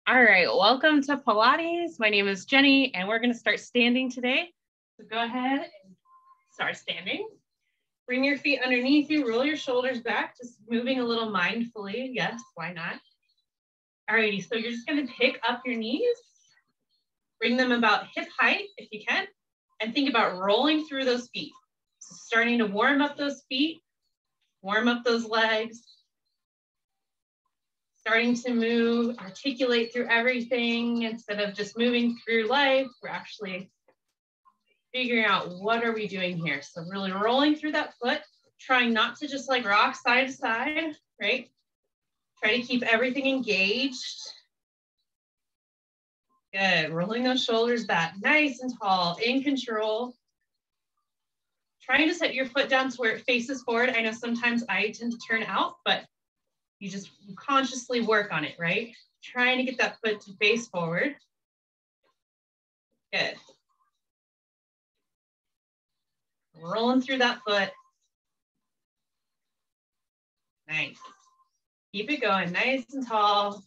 All right, welcome to Pilates. My name is Jenny, and we're going to start standing today. So go ahead and start standing. Bring your feet underneath you, roll your shoulders back, just moving a little mindfully. Yes, why not? All righty, so you're just going to pick up your knees, bring them about hip height if you can, and think about rolling through those feet. So starting to warm up those feet, warm up those legs. Starting to move, articulate through everything instead of just moving through life. We're actually figuring out what are we doing here. So really rolling through that foot, trying not to just like rock side to side, right? Try to keep everything engaged. Good, rolling those shoulders back, nice and tall, in control. Trying to set your foot down to where it faces forward. I know sometimes I tend to turn out, but you just consciously work on it, right? Trying to get that foot to face forward. Good. Rolling through that foot. Nice. Keep it going, nice and tall.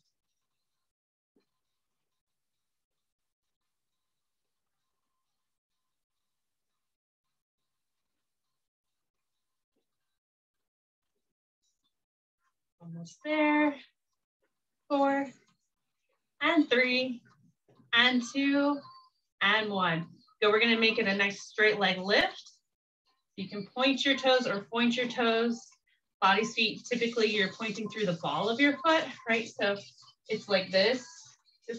Almost there. 4, and 3, and 2, and 1. So we're gonna make it a nice straight leg lift. You can point your toes or point your toes. Body's feet, typically you're pointing through the ball of your foot, right? So it's like this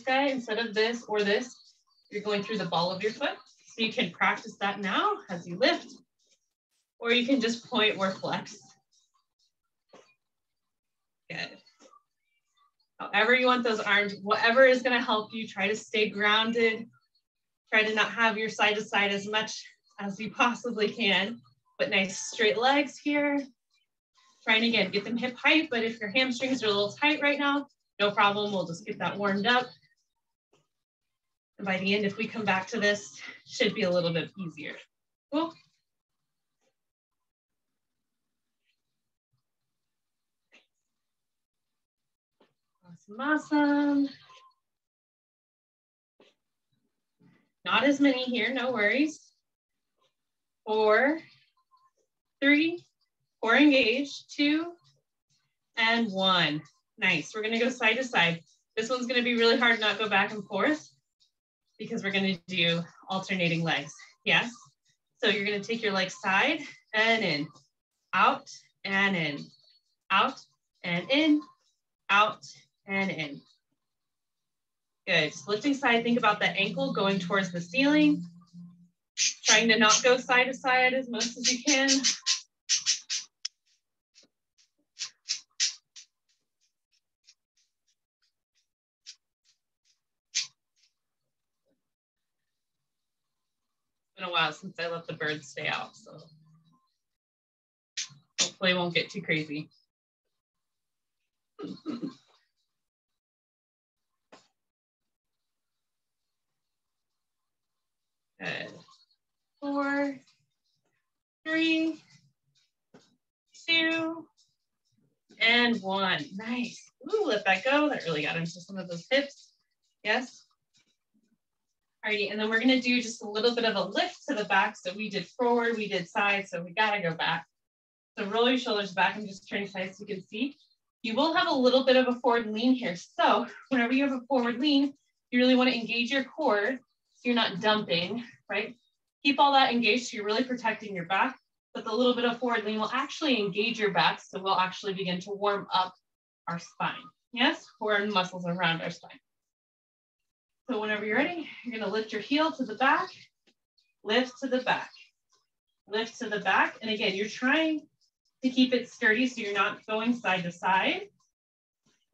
guy, instead of this or this, you're going through the ball of your foot. So you can practice that now as you lift, or you can just point or flex. Good. However you want those arms, whatever is gonna help you, try to stay grounded. Try to not have your side to side as much as you possibly can, but nice straight legs here. Trying to, again, get them hip height, but if your hamstrings are a little tight right now, no problem, we'll just get that warmed up. And by the end, if we come back to this, should be a little bit easier. Cool. Awesome, awesome. Not as many here, no worries. 4, 3, 4 engaged, 2, and 1. Nice, we're gonna go side to side. This one's gonna be really hard to not go back and forth because we're gonna do alternating legs, yes? So you're gonna take your leg side and in, out and in, out and in, out and in. Good, just lifting side, think about the ankle going towards the ceiling, trying to not go side to side as much as you can. It's been a while since I let the birds stay out, so hopefully it won't get too crazy. Good. 4, 3, 2, and 1. Nice. Ooh, let that go. That really got into some of those hips. Yes. Alrighty, and then we're gonna do just a little bit of a lift to the back. So we did forward, we did side, so we gotta go back. So roll your shoulders back. I'm just turning side so you can see. You will have a little bit of a forward lean here. So whenever you have a forward lean, you really wanna engage your core so you're not dumping, right? Keep all that engaged so you're really protecting your back, but the little bit of forward lean will actually engage your back, so we'll actually begin to warm up our spine. Yes, core and muscles around our spine. So whenever you're ready, you're gonna lift your heel to the back, lift to the back, lift to the back. And again, you're trying to keep it sturdy so you're not going side to side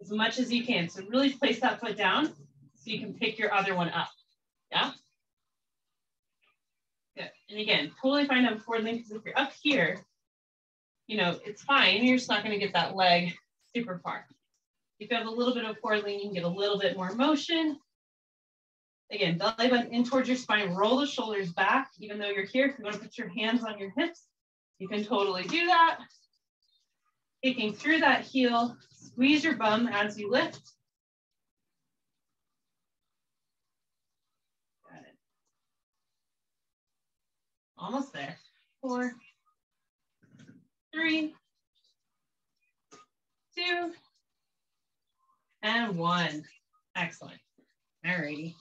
as much as you can. So really place that foot down so you can pick your other one up, yeah? Good, and again, totally fine on forward lean, because if you're up here, you know, it's fine, you're just not gonna get that leg super far. If you have a little bit of forward lean, you can get a little bit more motion. Again, belly button in towards your spine, roll the shoulders back, even though you're here. If you want to put your hands on your hips, you can totally do that. Taking through that heel, squeeze your bum as you lift. Almost there. 4, 3, 2, and 1. Excellent. All righty.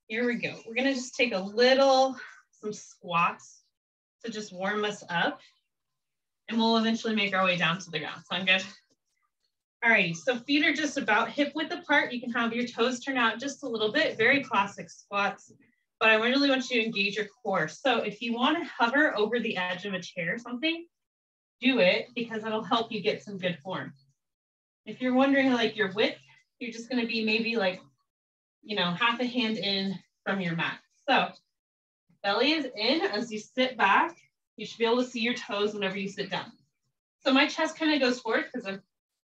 Here we go. We're gonna just take some squats to just warm us up, and we'll eventually make our way down to the ground. Sound good? All righty, so feet are just about hip width apart. You can have your toes turn out just a little bit, very classic squats, but I really want you to engage your core. So if you want to hover over the edge of a chair or something, do it, because it'll help you get some good form. If you're wondering like your width, you're just gonna be maybe like, you know, half a hand in from your mat. So belly is in. As you sit back, you should be able to see your toes whenever you sit down. So my chest kind of goes forward because I'm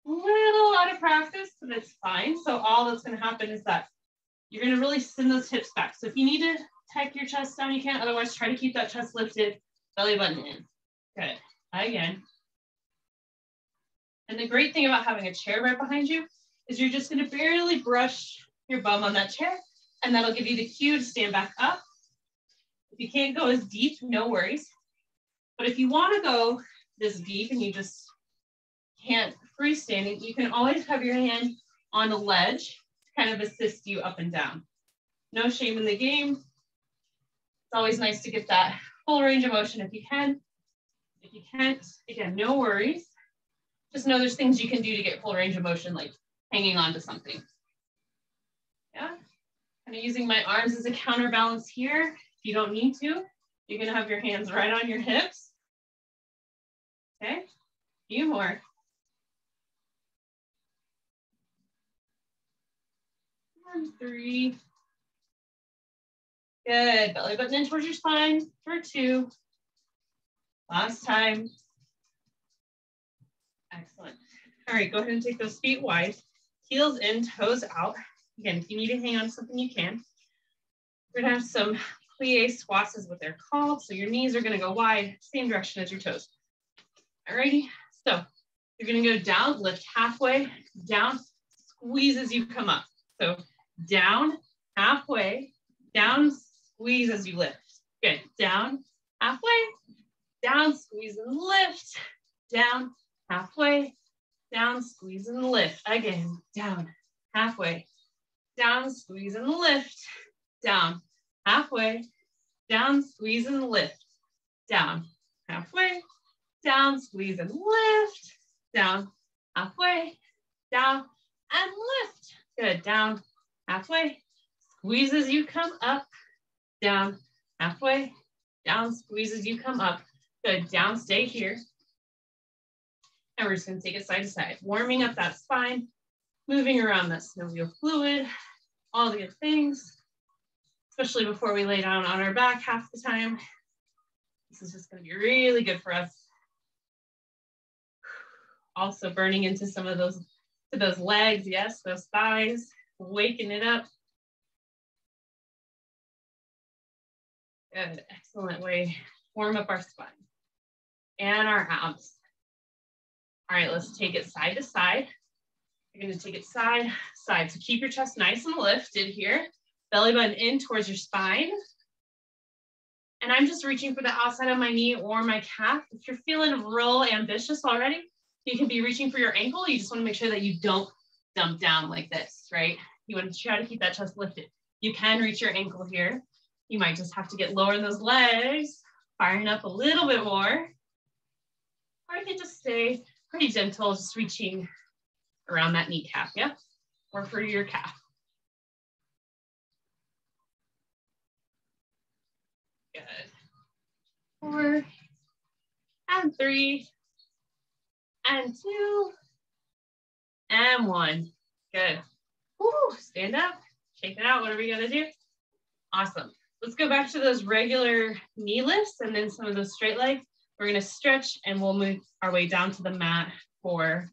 a little out of practice, but it's fine. So all that's gonna happen is that you're gonna really send those hips back. So if you need to tuck your chest down, you can. Otherwise, try to keep that chest lifted, belly button in. Good. Again. And the great thing about having a chair right behind you is you're just gonna barely brush your bum on that chair, and that'll give you the cue to stand back up. If you can't go as deep, no worries. But if you want to go this deep and you just can't freestanding, you can always have your hand on a ledge to kind of assist you up and down. No shame in the game. It's always nice to get that full range of motion if you can. If you can't, again, no worries. Just know there's things you can do to get full range of motion, like hanging on to something. Yeah, kind of using my arms as a counterbalance here. If you don't need to, you're gonna have your hands right on your hips. Okay, a few more. 1, 3. Good, belly button in towards your spine for 2. Last time. Excellent. All right, go ahead and take those feet wide. Heels in, toes out. Again, if you need to hang on to something, you can. We're gonna have some plie squats is what they're called. So your knees are gonna go wide, same direction as your toes. Alrighty, so you're gonna go down, lift halfway, down, squeeze as you come up. So down, halfway, down, squeeze as you lift. Good, down, halfway, down, squeeze and lift, down, halfway, down, squeeze and lift. Again, down, halfway, down, squeeze and lift, down, halfway, down, squeeze and lift, down, halfway, down, squeeze and lift, down, halfway, down, and lift. Good, down, halfway, squeeze as you come up, down, halfway, down, squeeze as you come up. Good, down, stay here. And we're just gonna take it side to side, warming up that spine, moving around that synovial fluid, all the good things, especially before we lay down on our back half the time. This is just gonna be really good for us. Also burning into some of those legs, yes, those thighs, waking it up. Good, excellent way. Warm up our spine and our abs. All right, let's take it side to side. You're gonna take it side, side. So keep your chest nice and lifted here. Belly button in towards your spine. And I'm just reaching for the outside of my knee or my calf. If you're feeling real ambitious already, you can be reaching for your ankle. You just wanna make sure that you don't dump down like this, right? You wanna try to keep that chest lifted. You can reach your ankle here. You might just have to get lower in those legs, firing up a little bit more. Or you can just stay pretty gentle, just reaching around that kneecap, yeah? Or for your calf. Good. 4, and 3, and 2, and 1. Good. Woo, stand up, shake it out, whatever you gotta do. Awesome. Let's go back to those regular knee lifts and then some of those straight legs. We're gonna stretch and we'll move our way down to the mat for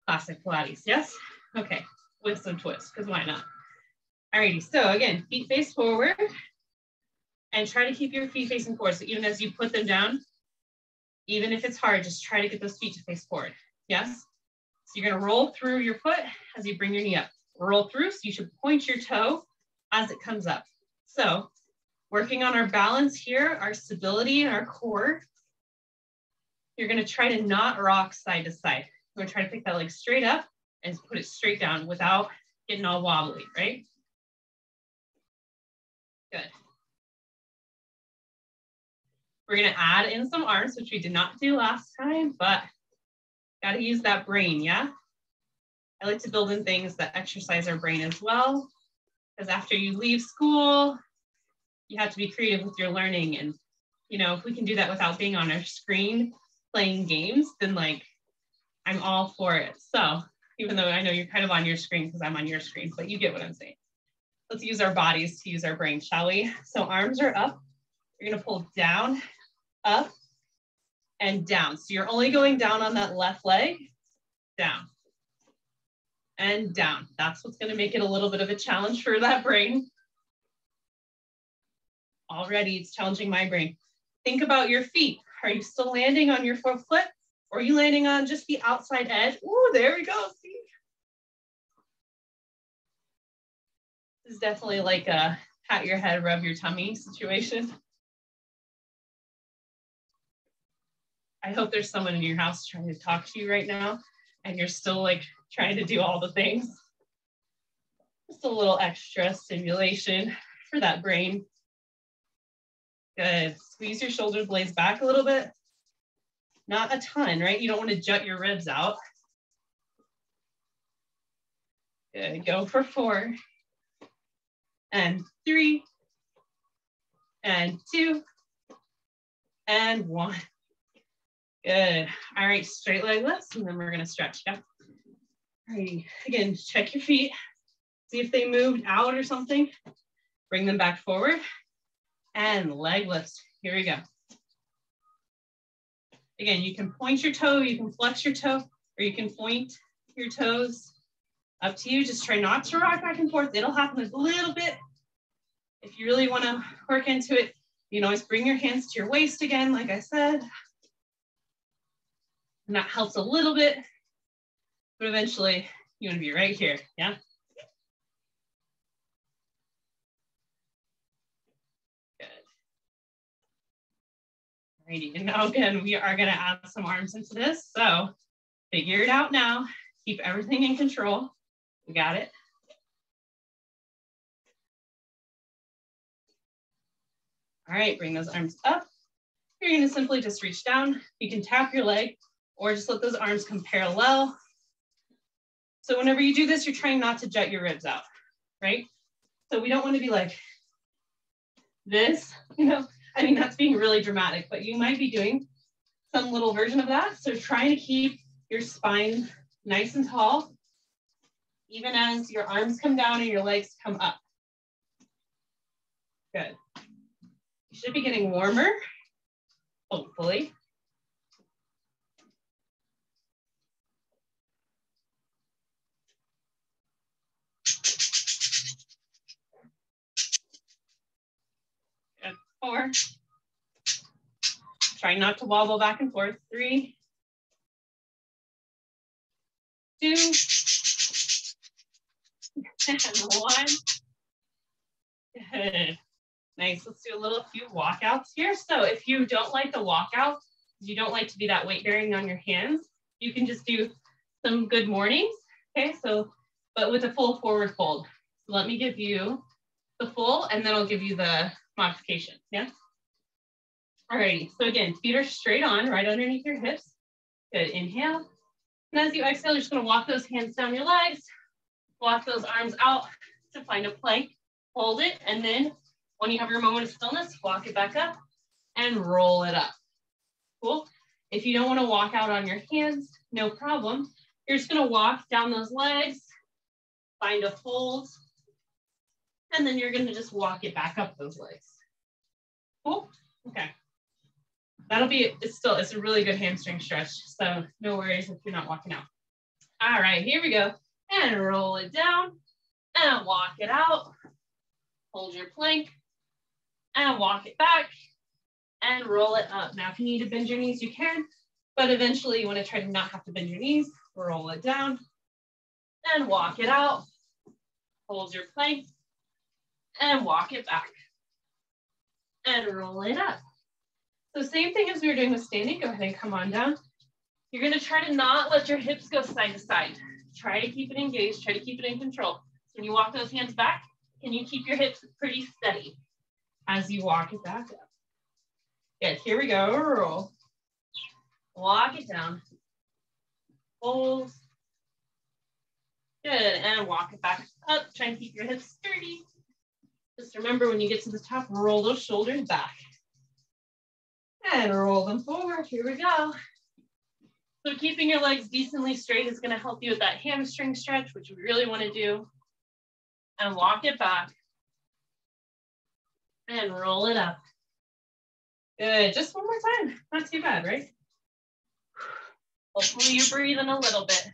classic Pilates, yes? Okay, with some twists, because why not? Alrighty, so again, feet face forward and try to keep your feet facing forward. So even as you put them down, even if it's hard, just try to get those feet to face forward, yes? So you're gonna roll through your foot as you bring your knee up. Roll through, so you should point your toe as it comes up. So Working on our balance here, our stability and our core. You're gonna try to not rock side to side. We're gonna try to pick that leg straight up and put it straight down without getting all wobbly, right? Good. We're gonna add in some arms, which we did not do last time, but gotta use that brain, yeah? I like to build in things that exercise our brain as well, because after you leave school, you have to be creative with your learning. And, you know, if we can do that without being on our screen playing games, then like, I'm all for it. So even though I know you're kind of on your screen because I'm on your screen, but you get what I'm saying. Let's use our bodies to use our brain, shall we? So arms are up. You're gonna pull down, up, and down. So you're only going down on that left leg, down, and down. That's what's gonna make it a little bit of a challenge for that brain. Already it's challenging my brain. Think about your feet. Are you still landing on your forefoot? Or are you landing on just the outside edge? Ooh, there we go, see? This is definitely like a pat your head, rub your tummy situation. I hope there's someone in your house trying to talk to you right now and you're still like trying to do all the things. Just a little extra stimulation for that brain. Good. Squeeze your shoulder blades back a little bit. Not a ton, right? You don't want to jut your ribs out. Good. Go for 4 and 3 and 2 and 1. Good. All right, straight leg lifts, and then we're going to stretch. Yeah. All right. Again, check your feet. See if they moved out or something. Bring them back forward. And leg lifts. Here we go. Again, you can point your toe, you can flex your toe, or you can point your toes. Up to you. Just try not to rock back and forth. It'll happen a little bit. If you really want to work into it, you can always bring your hands to your waist again, like I said. And that helps a little bit, but eventually you want to be right here, yeah? Alrighty, and now again, we are gonna add some arms into this. So figure it out now. Keep everything in control. We got it. All right, bring those arms up. You're gonna simply just reach down. You can tap your leg or just let those arms come parallel. So whenever you do this, you're trying not to jut your ribs out, right? So we don't wanna be like this, you know? I mean, that's being really dramatic, but you might be doing some little version of that. So trying to keep your spine nice and tall, even as your arms come down and your legs come up. Good. You should be getting warmer, hopefully. Good. 4. Try not to wobble back and forth. 3, 2, and 1. Good. Nice. Let's do a few walkouts here. So if you don't like the walkout, you don't like to be that weight bearing on your hands, you can just do some good mornings. Okay, so, but with a full forward fold. So let me give you the full, and then I'll give you the modification. Yeah. Alrighty. So again, feet are straight on, right underneath your hips. Good. Inhale. And as you exhale, you're just going to walk those hands down your legs, walk those arms out to find a plank, hold it, and then when you have your moment of stillness, walk it back up and roll it up. Cool. If you don't want to walk out on your hands, no problem. You're just going to walk down those legs, find a fold, and then you're going to just walk it back up those legs. Cool. Okay. That'll be, it's a really good hamstring stretch. So no worries if you're not walking out. All right, here we go. And roll it down and walk it out. Hold your plank and walk it back and roll it up. Now, if you need to bend your knees, you can, but eventually you want to try to not have to bend your knees. Roll it down and walk it out. Hold your plank and walk it back. and roll it up. So same thing as we were doing with standing. Go ahead and come on down. You're going to try to not let your hips go side to side. Try to keep it engaged. Try to keep it in control. So when you walk those hands back, can you keep your hips pretty steady as you walk it back up? Good. Here we go. Roll. Walk it down. Hold. Good. And walk it back up. Try and keep your hips sturdy. Just remember when you get to the top, roll those shoulders back. And roll them forward. Here we go. So keeping your legs decently straight is going to help you with that hamstring stretch, which we really want to do. And walk it back. And roll it up. Good. Just one more time. Not too bad, right? Hopefully you're breathing a little bit.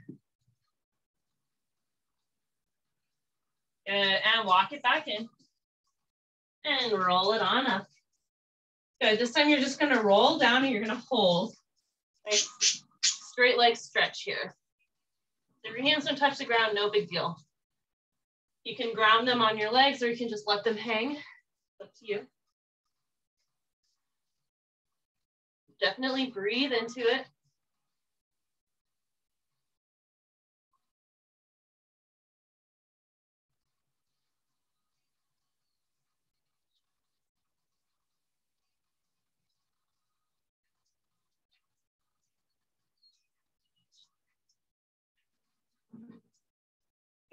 Good. And walk it back in. And roll it on up. Good. This time you're just going to roll down and you're going to hold. Nice straight leg stretch here. If your hands don't touch the ground, no big deal. You can ground them on your legs or you can just let them hang. It's up to you. Definitely breathe into it.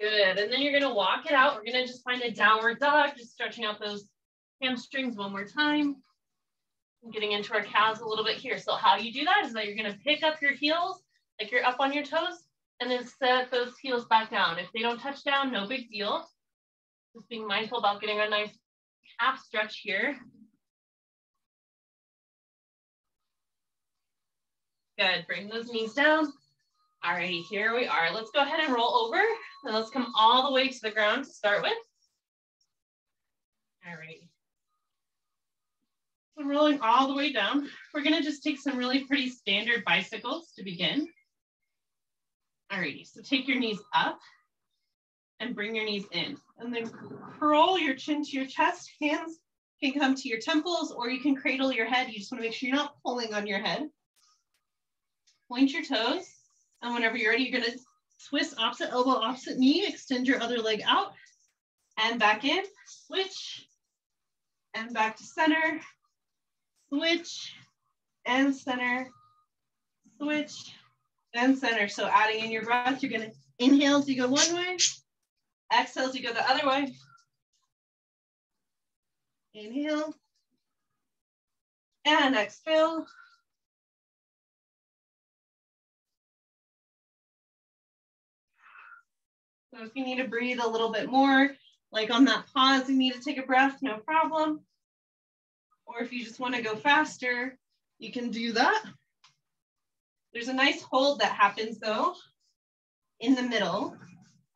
Good, and then you're gonna walk it out. We're gonna just find a downward dog, just stretching out those hamstrings one more time. Getting into our calves a little bit here. So how you do that is that you're gonna pick up your heels, like you're up on your toes, and then set those heels back down. If they don't touch down, no big deal. Just being mindful about getting a nice calf stretch here. Good, bring those knees down. Alrighty, here we are. Let's go ahead and roll over. And let's come all the way to the ground to start with. Alrighty. So rolling all the way down. We're gonna just take some really pretty standard bicycles to begin. Alrighty, so take your knees up and bring your knees in. And then curl your chin to your chest. Hands can come to your temples or you can cradle your head. You just wanna make sure you're not pulling on your head. Point your toes. And whenever you're ready, you're gonna twist opposite elbow, opposite knee, extend your other leg out and back in, switch and back to center, switch and center, switch and center. So adding in your breath, you're gonna inhale as you go one way, exhale as you go the other way. Inhale and exhale. So if you need to breathe a little bit more, like on that pause, you need to take a breath, no problem. Or if you just want to go faster, you can do that. There's a nice hold that happens though in the middle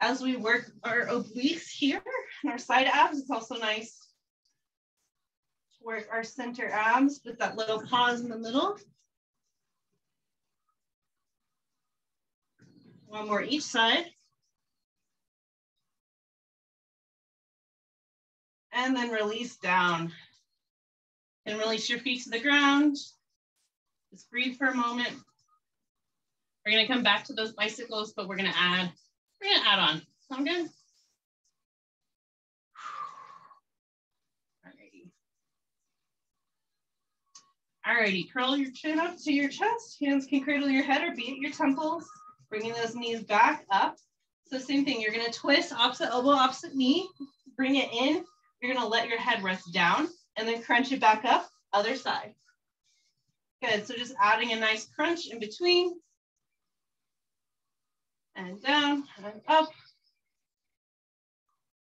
as we work our obliques here and our side abs. It's also nice to work our center abs with that little pause in the middle. One more each side. And then release down. And release your feet to the ground. Just breathe for a moment. We're gonna come back to those bicycles, but we're gonna add on. Sound good? Alrighty, curl your chin up to your chest. Hands can cradle your head or be at your temples. Bringing those knees back up. So same thing, you're gonna twist opposite elbow, opposite knee. Bring it in. You're gonna let your head rest down and then crunch it back up, other side. Good, so just adding a nice crunch in between. And down, and up.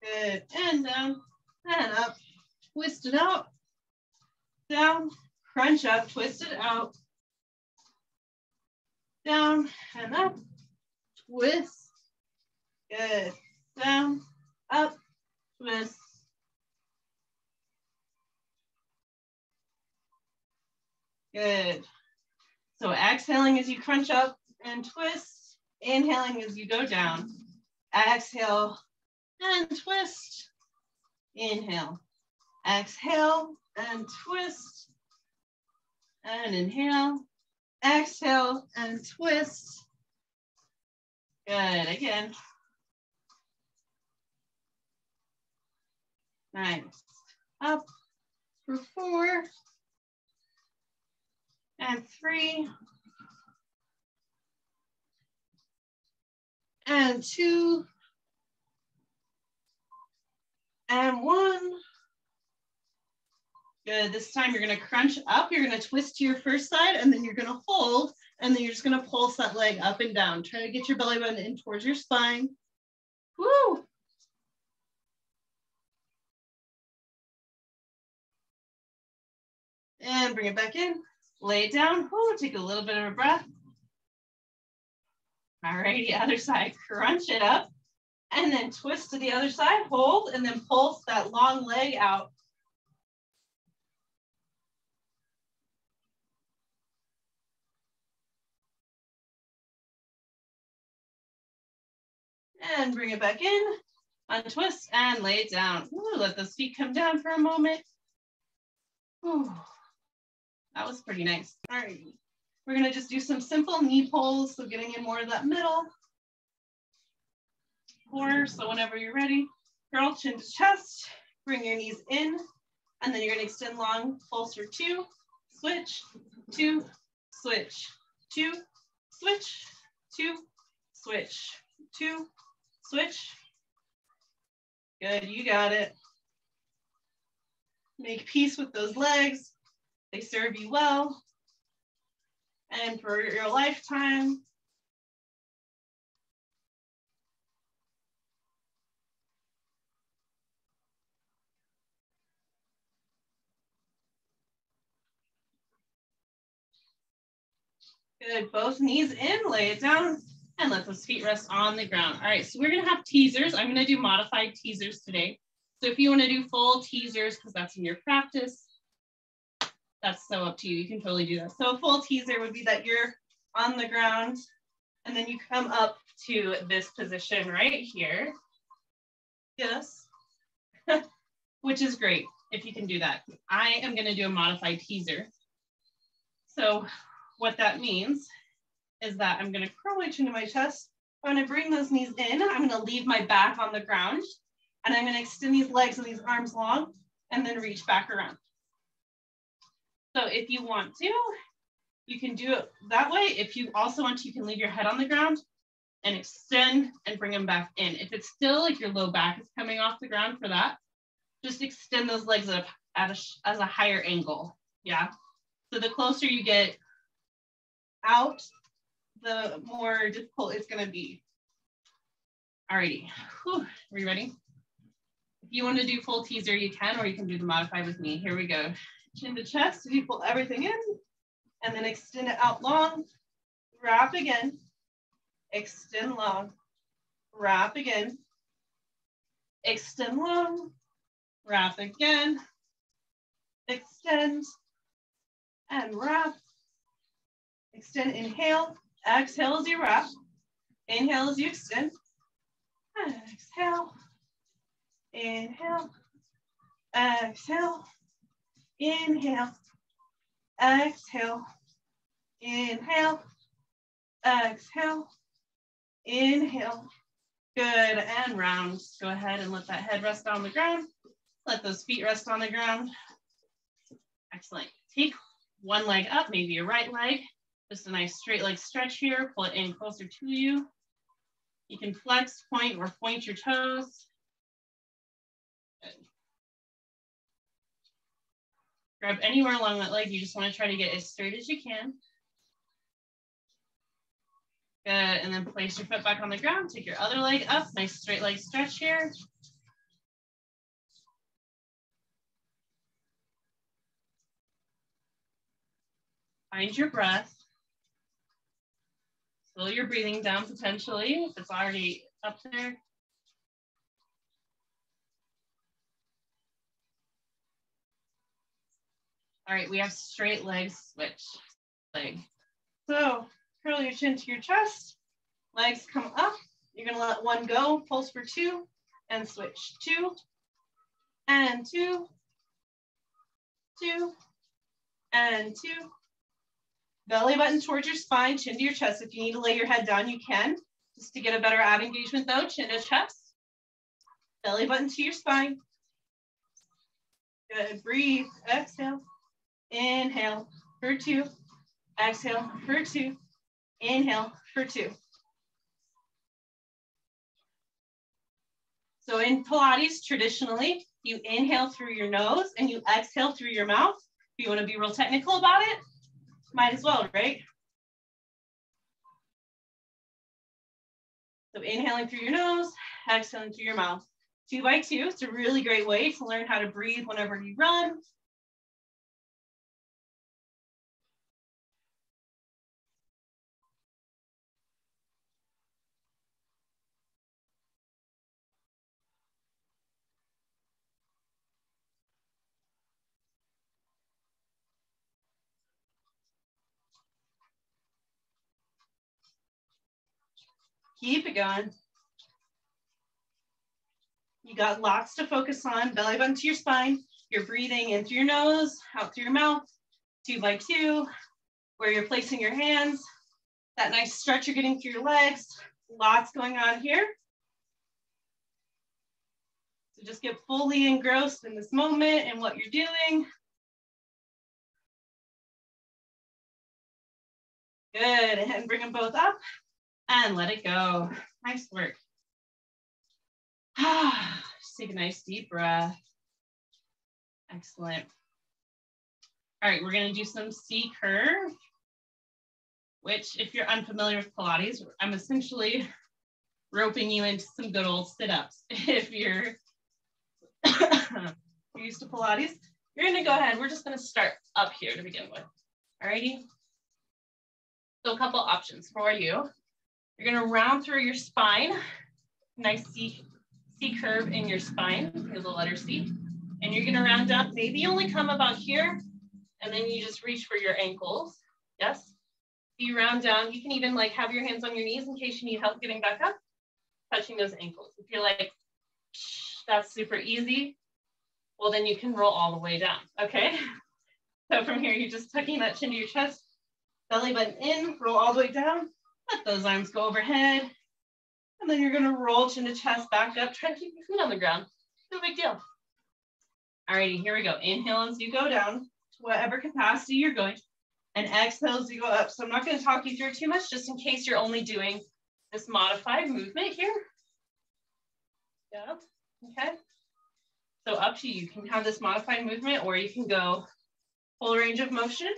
Good, and down, and up. Twist it out, down, crunch up, twist it out. Down, and up, twist. Good, down, up, twist. Good. So exhaling as you crunch up and twist. Inhaling as you go down. Exhale and twist. Inhale. Exhale and twist, and inhale, exhale, and twist. Good, again. Nice. Up for 4, and 3, and 2, and 1. Good, this time you're gonna crunch up, you're gonna twist to your first side, and then you're gonna hold, and then you're just gonna pulse that leg up and down. Try to get your belly button in towards your spine. Woo! And bring it back in, lay it down. Woo, take a little bit of a breath. All righty, other side, crunch it up, and then twist to the other side, hold, and then pulse that long leg out. And bring it back in, untwist, and lay it down. Ooh, let those feet come down for a moment. Ooh, that was pretty nice. All right, we're gonna just do some simple knee pulls, so getting in more of that middle. Core, so whenever you're ready, curl chin to chest, bring your knees in, and then you're gonna extend long, pulse for 2, switch, 2, switch, 2, switch, 2, switch, 2, switch. Good, you got it. Make peace with those legs. They serve you well. And for your lifetime. Good, both knees in, lay it down, and let those feet rest on the ground. All right, so we're gonna have teasers. I'm gonna do modified teasers today. So if you wanna do full teasers, because that's in your practice, that's so up to you. You can totally do that. So a full teaser would be that you're on the ground, and then you come up to this position right here. Yes, which is great if you can do that. I am gonna do a modified teaser. So what that means is that I'm gonna curl my chin to my chest. I'm gonna bring those knees in. I'm gonna leave my back on the ground, and I'm gonna extend these legs and these arms long, and then reach back around. So if you want to, you can do it that way. If you also want to, you can leave your head on the ground and extend and bring them back in. If it's still like your low back is coming off the ground for that, just extend those legs as a higher angle, yeah? So the closer you get out, the more difficult it's gonna be. Alrighty, whew. Are you ready? If you want to do full teaser, you can, or you can do the modified with me. Here we go. Chin to chest, you pull everything in, and then extend it out long, wrap again, extend long, wrap again, extend long, wrap again, extend, and wrap. Extend, inhale, exhale as you wrap, inhale as you extend, exhale, inhale, exhale, inhale, exhale, inhale, exhale, inhale. Good, and round. Go ahead and let that head rest on the ground. Let those feet rest on the ground. Excellent. Take one leg up, maybe your right leg. Just a nice straight leg stretch here. Pull it in closer to you. You can flex, point, or point your toes. Good. Grab anywhere along that leg. You just want to try to get as straight as you can. Good, and then place your foot back on the ground. Take your other leg up. Nice straight leg stretch here. Find your breath. Slow your breathing down potentially if it's already up there. All right, we have straight legs switch leg. So curl your chin to your chest, legs come up. You're gonna let one go, pulse for 2, and switch 2, and 2, 2, and 2. Belly button towards your spine, chin to your chest. If you need to lay your head down, you can. Just to get a better ab engagement though, chin to chest. Belly button to your spine. Good, breathe, exhale. Inhale for 2. Exhale for 2. Inhale for 2. So in Pilates, traditionally, you inhale through your nose and you exhale through your mouth. If you want to be real technical about it, might as well, right? So inhaling through your nose, exhaling through your mouth. 2 by 2, it's a really great way to learn how to breathe whenever you run. Keep it going. You got lots to focus on. Belly button to your spine. You're breathing in through your nose, out through your mouth. 2 by 2, where you're placing your hands. That nice stretch you're getting through your legs. Lots going on here. So just get fully engrossed in this moment and what you're doing. Good, and bring them both up and let it go. Nice work. Just take a nice deep breath. Excellent. All right, we're gonna do some C curve, which if you're unfamiliar with Pilates, I'm essentially roping you into some good old sit-ups. If you're used to Pilates, you're gonna go ahead. We're just gonna start up here to begin with. All righty. So a couple options for you. You're gonna round through your spine. Nice C curve in your spine, the letter C. And you're gonna round up, maybe only come about here, and then you just reach for your ankles. Yes? You round down, you can even like have your hands on your knees in case you need help getting back up, touching those ankles. If you're like, that's super easy, well then you can roll all the way down, okay? So from here, you're just tucking that chin to your chest, belly button in, roll all the way down, let those arms go overhead, and then you're gonna roll chin to chest back up, try to keep your feet on the ground, no big deal. Alrighty, here we go. Inhale as you go down to whatever capacity you're going, and exhale as you go up. So I'm not gonna talk you through it too much, just in case you're only doing this modified movement here. Yeah, okay. So up to you, you can have this modified movement or you can go full range of motion.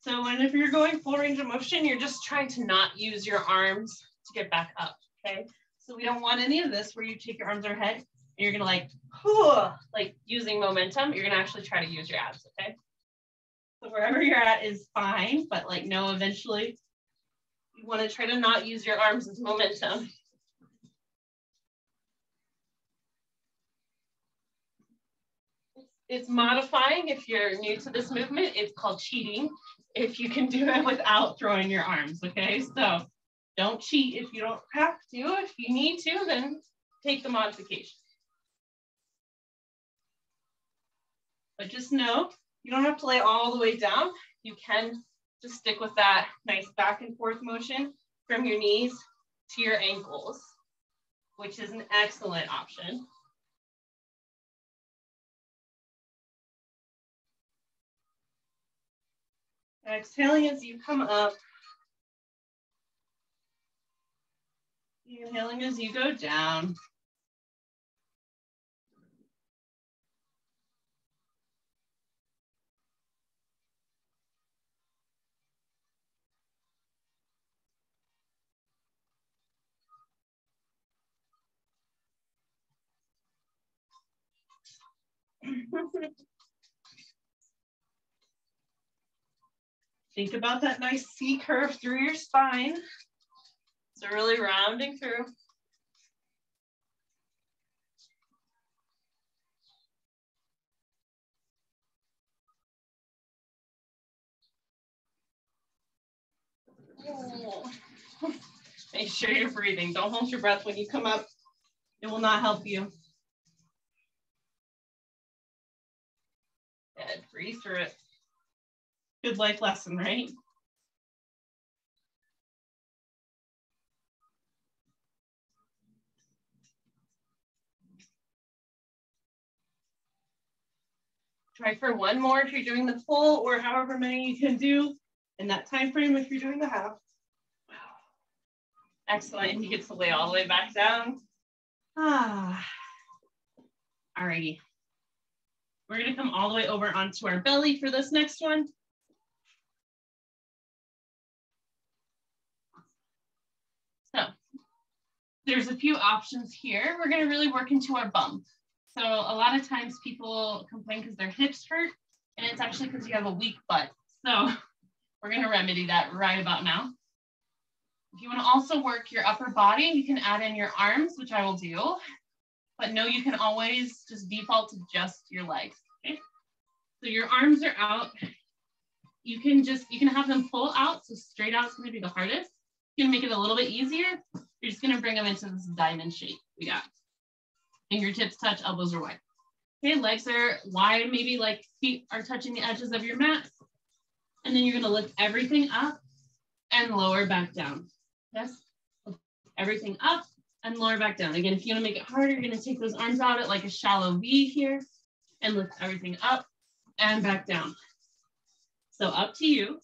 So whenever you're going full range of motion, you're just trying to not use your arms to get back up, okay? So we don't want any of this where you take your arms overhead and you're gonna like using momentum, you're gonna actually try to use your abs, okay? So wherever you're at is fine, but like no, eventually you wanna try to not use your arms as momentum. It's modifying. If you're new to this movement, it's called cheating. If you can do it without throwing your arms, okay? So don't cheat if you don't have to. If you need to, then take the modification. But just know, you don't have to lay all the way down. You can just stick with that nice back and forth motion from your knees to your ankles, which is an excellent option. Exhaling as you come up. Inhaling as you go down. Think about that nice C curve through your spine. So really rounding through. Make sure you're breathing. Don't hold your breath when you come up. It will not help you. Good, breathe through it. Good life lesson, right? Try for one more if you're doing the full, or however many you can do in that time frame if you're doing the half. Excellent. You get to lay all the way back down. Ah. Alrighty. We're going to come all the way over onto our belly for this next one. So there's a few options here. We're going to really work into our bum. So a lot of times people complain because their hips hurt, and it's actually because you have a weak butt. So we're going to remedy that right about now. If you want to also work your upper body, you can add in your arms, which I will do. But no, you can always just default to just your legs. Okay? So your arms are out. You can have them pull out. So straight out is going to be the hardest. You can make it a little bit easier. You're just going to bring them into this diamond shape we got. Fingertips touch, elbows are wide. Okay, legs are wide, maybe like feet are touching the edges of your mat. And then you're going to lift everything up and lower back down. Yes, lift everything up and lower back down. Again, if you want to make it harder, you're going to take those arms out at like a shallow V here and lift everything up and back down. So up to you.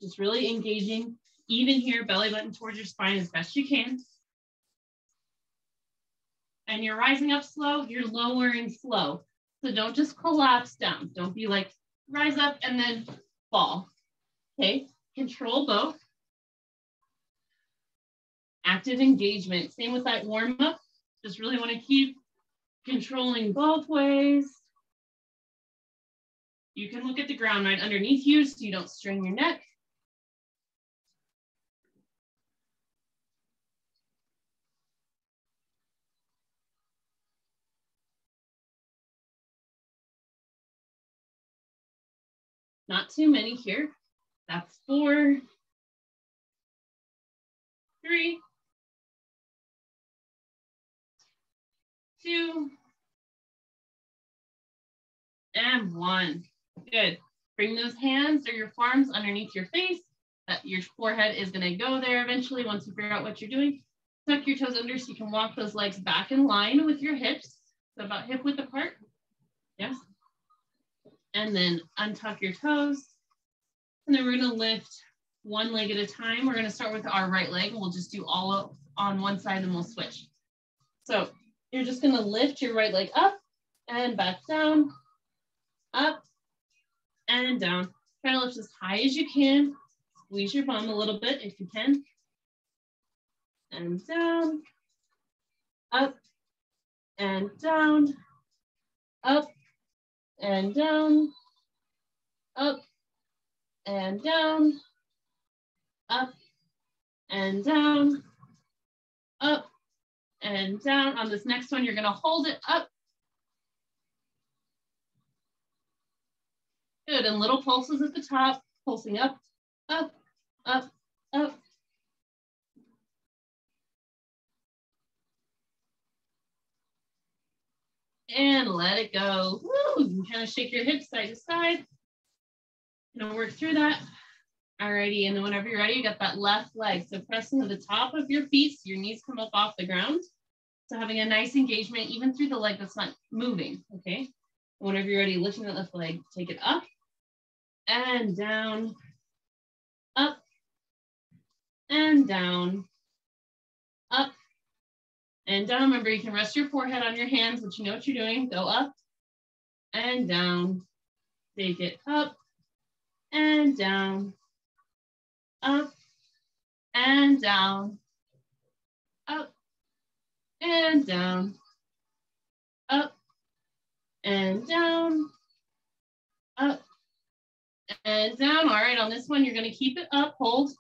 Just really engaging, even here, belly button towards your spine as best you can. And you're rising up slow, you're lowering slow. So don't just collapse down. Don't be like, rise up and then fall. Okay, control both. Active engagement, same with that warm up. Just really want to keep controlling both ways. You can look at the ground right underneath you so you don't strain your neck. Not too many here. That's 4, 3, 2, and 1. Good. Bring those hands or your palms underneath your face. Your forehead is going to go there eventually once you figure out what you're doing. Tuck your toes under so you can walk those legs back in line with your hips. So about hip width apart. Yes. And then untuck your toes. And then we're going to lift one leg at a time. We're going to start with our right leg. And we'll just do all on one side and we'll switch. So you're just going to lift your right leg up and back down, up and down. Try to lift as high as you can. Squeeze your bum a little bit if you can. And down, up and down, up and down, up and down, up and down, up and down. On this next one, you're going to hold it up. Good, and little pulses at the top, pulsing up, up, up, up. And let it go. Woo! You can kind of shake your hips side to side. Gonna work through that. Alrighty, and then whenever you're ready, you got that left leg. So press into the top of your feet so your knees come up off the ground. So having a nice engagement even through the leg that's not moving, okay? Whenever you're ready, lifting that left leg, take it up and down, up and down, up and down. Remember, you can rest your forehead on your hands, but you know what you're doing. Go up and down, take it up and down, up and down, up and down, up and down, up and down. All right, on this one, you're going to keep it up, hold.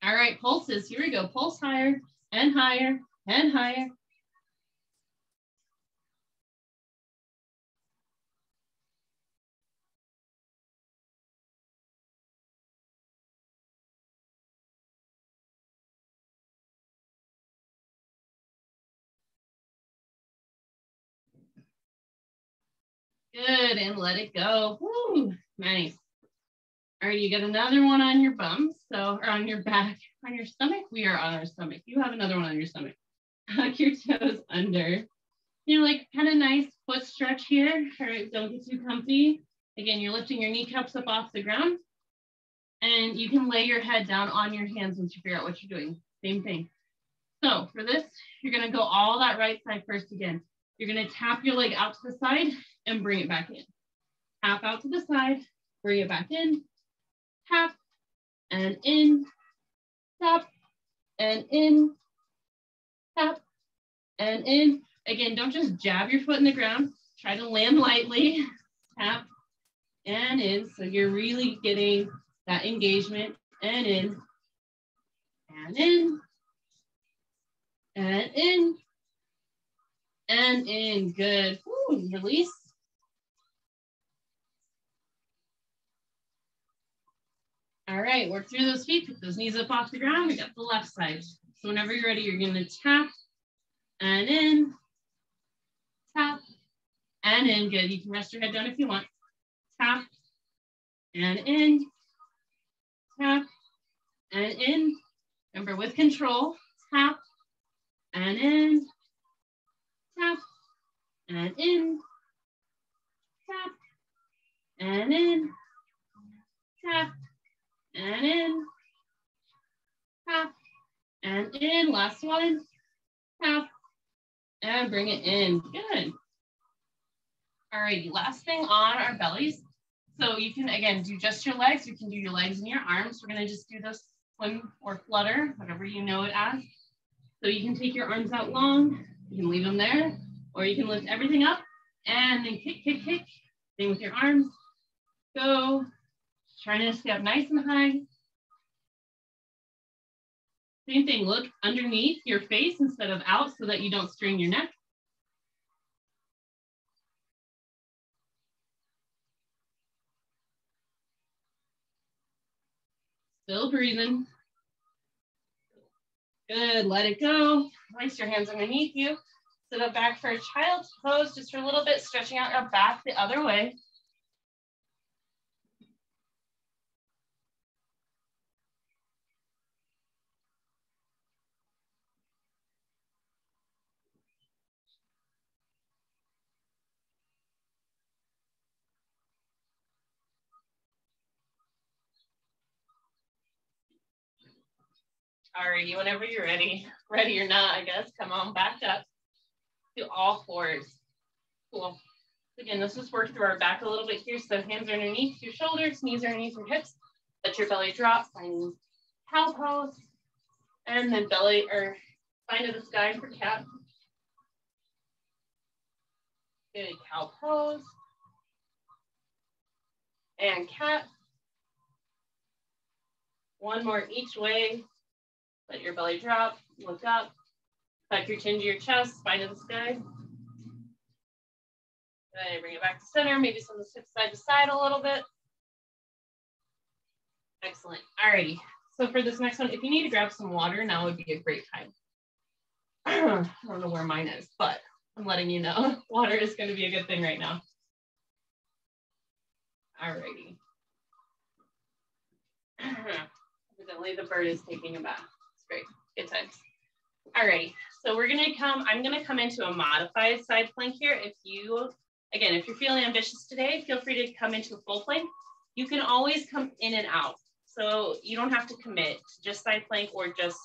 All right, pulses, here we go. Pulse higher and higher and higher. Good, and let it go. Woo, nice. All right, you got another one on your bum, or on your back, on your stomach. We are on our stomach. You have another one on your stomach. Tuck your toes under. You're like kind of nice foot stretch here. All right, don't get too comfy. Again, you're lifting your kneecaps up off the ground. And you can lay your head down on your hands once you figure out what you're doing. Same thing. So for this, you're gonna go all that right side first again. You're gonna tap your leg out to the side and bring it back in. Tap out to the side, bring it back in, tap and in, tap and in, tap and in. Again, don't just jab your foot in the ground. Try to land lightly, tap and in. So you're really getting that engagement and in, and in, and in, and in. Good. Ooh, release. All right, work through those feet. Pick those knees up off the ground. We got the left side. So whenever you're ready, you're going to tap and in, tap and in. Good. You can rest your head down if you want. Tap and in, tap and in. Remember, with control, tap and in, tap and in, tap and in, tap and in, tap and in. Last one, tap and bring it in. Good. All righty, last thing on our bellies. So you can, again, do just your legs. You can do your legs and your arms. We're going to just do this swim or flutter, whatever you know it as. So you can take your arms out long. You can leave them there, or you can lift everything up and then kick, kick, kick. Same with your arms. Go. Trying to stay up nice and high. Same thing, look underneath your face instead of out so that you don't strain your neck. Still breathing. Good, let it go. Place your hands underneath you. Sit up back for a child's pose, just for a little bit, stretching out our back the other way. Alrighty, whenever you're ready or not, I guess, come on back up to all fours. Cool. Again, let's just work through our back a little bit here. So hands are underneath your shoulders, knees are underneath your hips. Let your belly drop, find cow pose, and then belly or spine to the sky for cat. Good, cow pose. And cat. One more each way. Let your belly drop, look up, tuck your chin to your chest, spine to the sky. Good, bring it back to center, maybe some hips side to side a little bit. Excellent, alrighty. So for this next one, if you need to grab some water, now would be a great time. I don't know where mine is, but I'm letting you know, water is gonna be a good thing right now. Alrighty. Evidently the bird is taking a bath. It's great, good times. Alrighty, so I'm gonna come into a modified side plank here. If you're feeling ambitious today, feel free to come into a full plank. You can always come in and out. So you don't have to commit to just side plank or just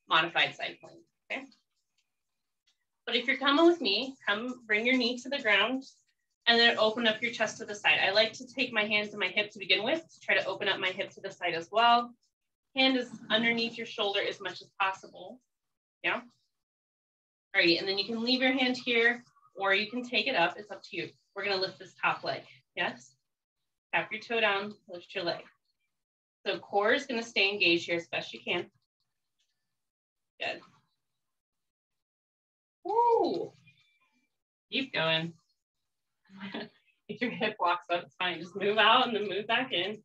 modified side plank, okay? But if you're coming with me, bring your knee to the ground and then open up your chest to the side. I like to take my hands to my hip to begin with, to try to open up my hip to the side as well. Hand is underneath your shoulder as much as possible, yeah? All right, and then you can leave your hand here or you can take it up, it's up to you. We're gonna lift this top leg, yes? Tap your toe down, lift your leg. So core is gonna stay engaged here as best you can. Good. Woo! Keep going. If your hip walks up, it's fine. Just move out and then move back in.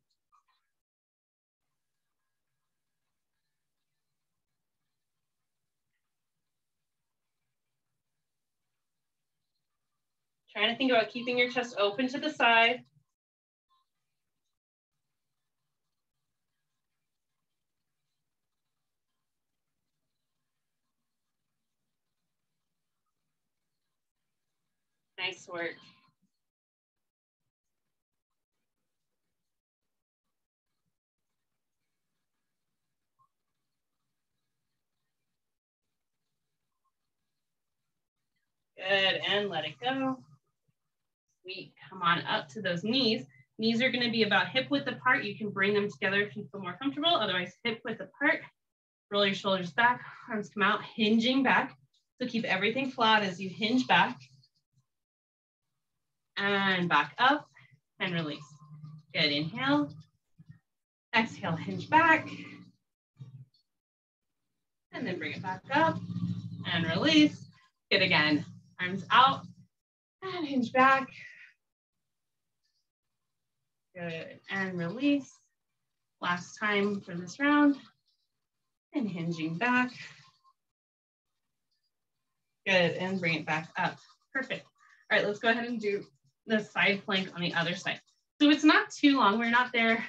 Trying to think about keeping your chest open to the side. Nice work. Good, and let it go. Sweet, come on up to those knees. Knees are gonna be about hip width apart. You can bring them together if you feel more comfortable, otherwise hip width apart. Roll your shoulders back, arms come out, hinging back. So keep everything flat as you hinge back. And back up and release. Good, inhale. Exhale, hinge back. And then bring it back up and release. Good again, arms out and hinge back. Good, and release. Last time for this round. And hinging back. Good, and bring it back up. Perfect. All right, let's go ahead and do the side plank on the other side. So it's not too long. We're not there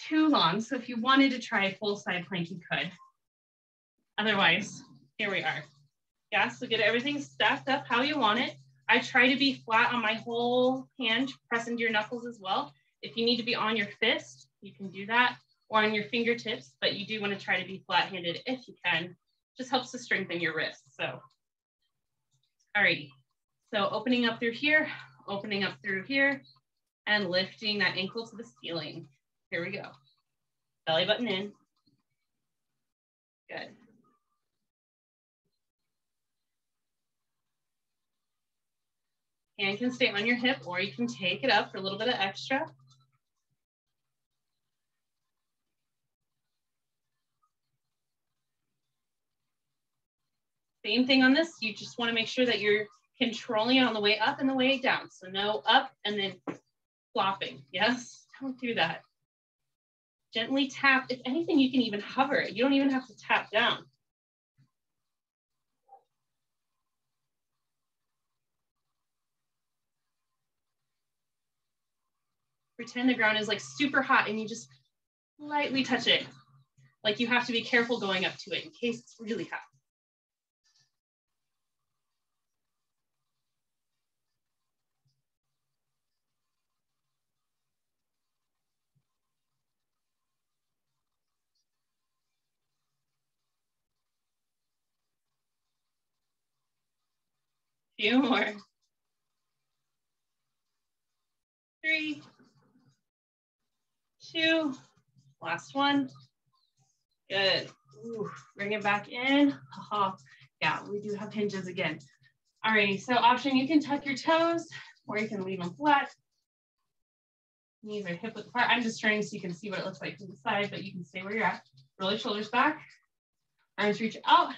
too long. So if you wanted to try a full side plank, you could. Otherwise, here we are. Yeah, so get everything stacked up how you want it. I try to be flat on my whole hand, press into your knuckles as well. If you need to be on your fist, you can do that, or on your fingertips, but you do want to try to be flat-handed if you can. Just helps to strengthen your wrists. So, alrighty. So opening up through here, and lifting that ankle to the ceiling. Here we go. Belly button in. Good. Hand can stay on your hip, or you can take it up for a little bit of extra. Same thing on this. You just want to make sure that you're controlling it on the way up and the way down. So no up and then flopping. Yes, don't do that. Gently tap. If anything, you can even hover it. You don't even have to tap down. Pretend the ground is like super hot and you just lightly touch it. Like you have to be careful going up to it in case it's really hot. Few more. 3, 2, last one. Good. Ooh, bring it back in. Yeah, we do have hinges again. Alrighty, so option, you can tuck your toes or you can leave them flat. Knees are hip width apart. I'm just trying so you can see what it looks like from the side, but you can stay where you're at. Roll your shoulders back. Arms reach out,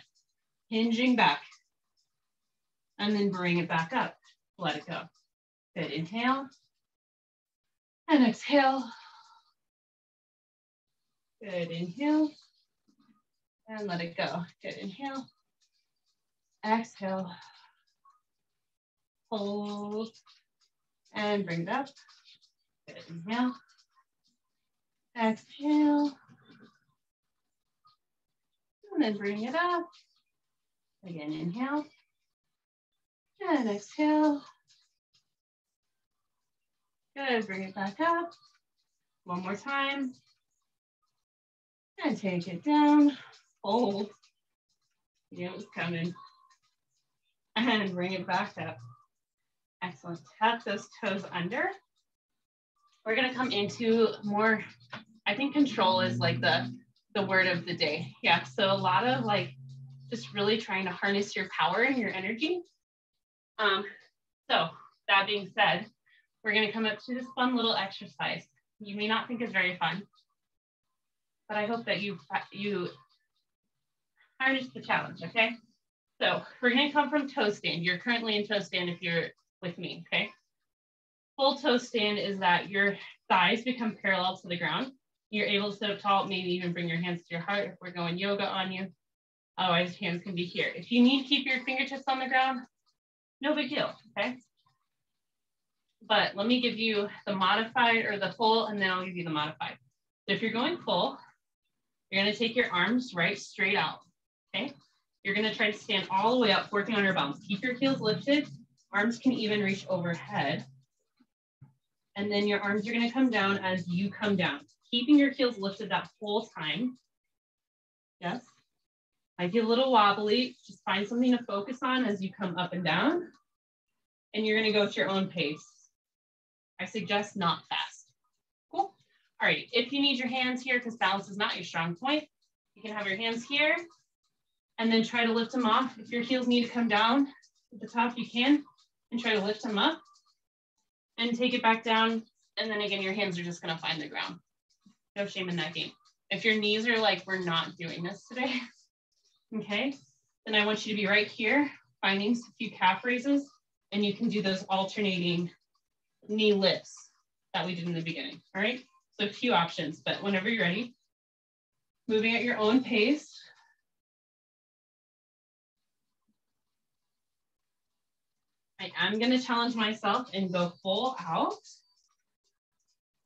hinging back. And then bring it back up. Let it go. Good, inhale. And exhale. Good, inhale. And let it go. Good, inhale. Exhale. Hold. And bring it up. Good, inhale. Exhale. And then bring it up. Again, inhale. And exhale. Good, bring it back up. One more time. And take it down. Hold. You know it was coming. And bring it back up. Excellent. Tuck those toes under. We're gonna come into more, I think control is like the word of the day. Yeah, so a lot of like, just really trying to harness your power and your energy. So that being said, we're gonna come up to this fun little exercise. You may not think it's very fun, but I hope that you harness the challenge, okay? So we're gonna come from toe stand. You're currently in toe stand if you're with me, okay? Full toe stand is that your thighs become parallel to the ground. You're able to sit up tall, maybe even bring your hands to your heart if we're going yoga on you. Otherwise, hands can be here. If you need to keep your fingertips on the ground, No big deal, okay? But let me give you the modified or the full, and then I'll give you the modified. So if you're going full, you're gonna take your arms right straight out, okay? You're gonna try to stand all the way up, working on your balance. Keep your heels lifted. Arms can even reach overhead. And then your arms are gonna come down as you come down, keeping your heels lifted that whole time. Yes. Might be a little wobbly. Just find something to focus on as you come up and down. And you're gonna go at your own pace. I suggest not fast. Cool. All right, if you need your hands here, because balance is not your strong point, you can have your hands here and then try to lift them off. If your heels need to come down at the top, you can, and try to lift them up and take it back down. And then again, your hands are just gonna find the ground. No shame in that game. If your knees are like, we're not doing this today, okay, then I want you to be right here, finding a few calf raises, and you can do those alternating knee lifts that we did in the beginning, all right? So a few options, but whenever you're ready, moving at your own pace. I am gonna challenge myself and go full out,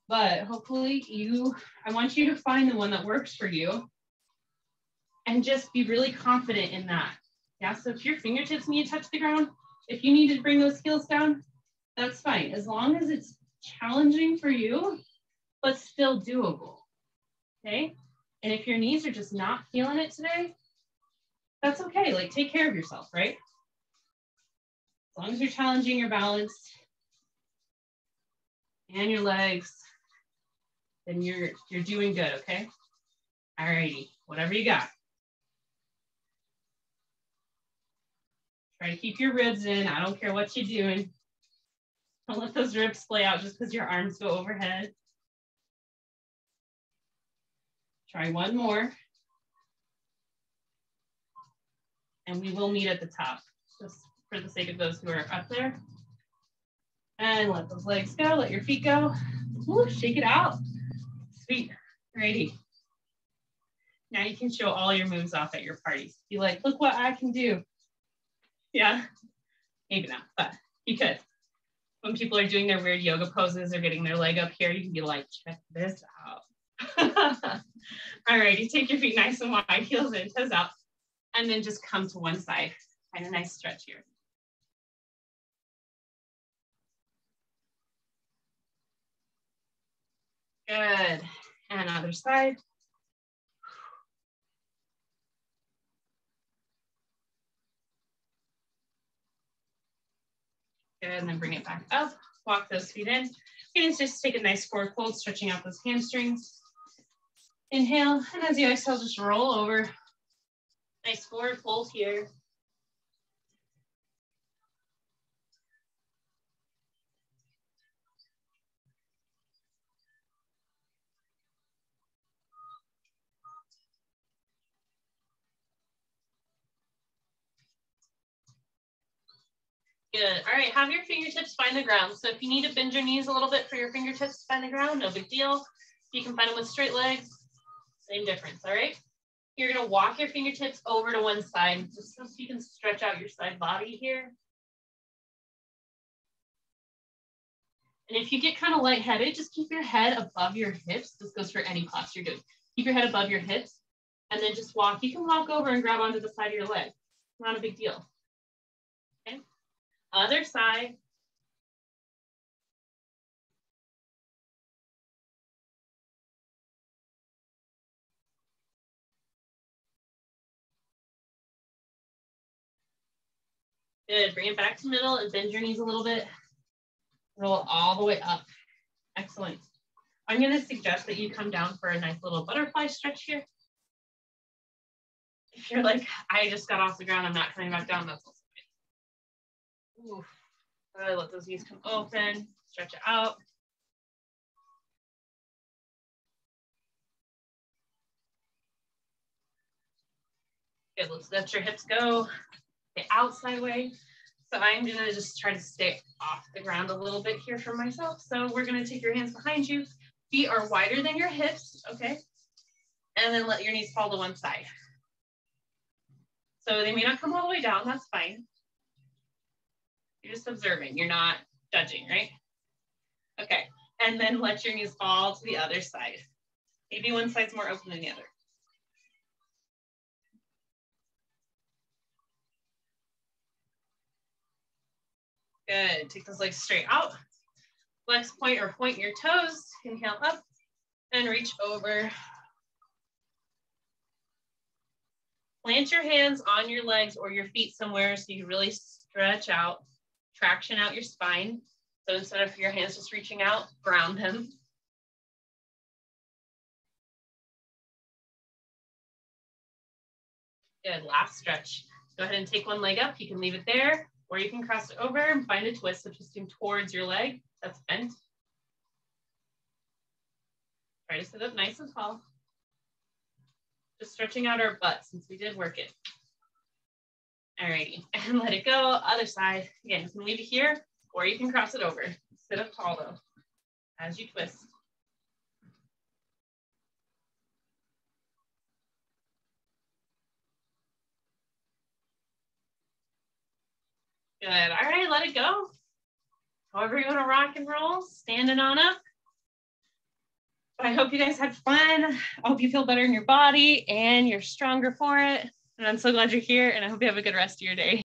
but hopefully I want you to find the one that works for you and just be really confident in that. Yeah, so if your fingertips need to touch the ground, if you need to bring those heels down, that's fine, as long as it's challenging for you, but still doable, okay? And if your knees are just not feeling it today, that's okay, like take care of yourself, right? As long as you're challenging your balance and your legs, then you're doing good, okay? All righty, whatever you got. Try to keep your ribs in, I don't care what you're doing. Don't let those ribs splay out just because your arms go overhead. Try one more. And we will meet at the top, just for the sake of those who are up there. And let those legs go, let your feet go. Ooh, shake it out. Sweet, righty. Now you can show all your moves off at your parties. Be like, look what I can do. Yeah, maybe not, but you could. When people are doing their weird yoga poses or getting their leg up here, you can be like, check this out. All righty, take your feet nice and wide, heels in, toes out, and then just come to one side. Find a nice stretch here. Good, and other side. Good, and then bring it back up. Walk those feet in. You can just take a nice forward fold, stretching out those hamstrings. Inhale, and as you exhale, just roll over. Nice forward fold here. Good. All right, have your fingertips find the ground. So if you need to bend your knees a little bit for your fingertips to find the ground, no big deal. You can find them with straight legs, same difference, all right? You're gonna walk your fingertips over to one side, just so you can stretch out your side body here. And if you get kind of lightheaded, just keep your head above your hips. This goes for any class you're doing. Keep your head above your hips and then just walk. You can walk over and grab onto the side of your leg. Not a big deal, okay? Other side. Good, bring it back to middle and bend your knees a little bit. Roll all the way up. Excellent. I'm gonna suggest that you come down for a nice little butterfly stretch here. If you're like, I just got off the ground, I'm not coming back down, that's also fine. Ooh. Good, let those knees come open, stretch it out. Good, let's let your hips go the outside way. So I'm gonna just try to stay off the ground a little bit here for myself. So we're gonna take your hands behind you. Feet are wider than your hips, okay? And then let your knees fall to one side. So they may not come all the way down, that's fine. You're just observing. You're not judging, right? Okay. And then let your knees fall to the other side. Maybe one side's more open than the other. Good. Take those legs straight out. Flex point or point your toes. Inhale up and reach over. Plant your hands on your legs or your feet somewhere so you really stretch out, traction out your spine. So instead of your hands just reaching out, ground them. Good, last stretch. Go ahead and take one leg up. You can leave it there, or you can cross it over and find a twist, so twisting towards your leg that's bent. Try to sit up nice and tall. Just stretching out our butt since we did work it. Alrighty, and let it go. Other side. Again, you can leave it here, or you can cross it over. Sit up tall though, as you twist. Good, all right, let it go. However you wanna rock and roll, standing on up. But I hope you guys had fun. I hope you feel better in your body and you're stronger for it. And I'm so glad you're here, and I hope you have a good rest of your day.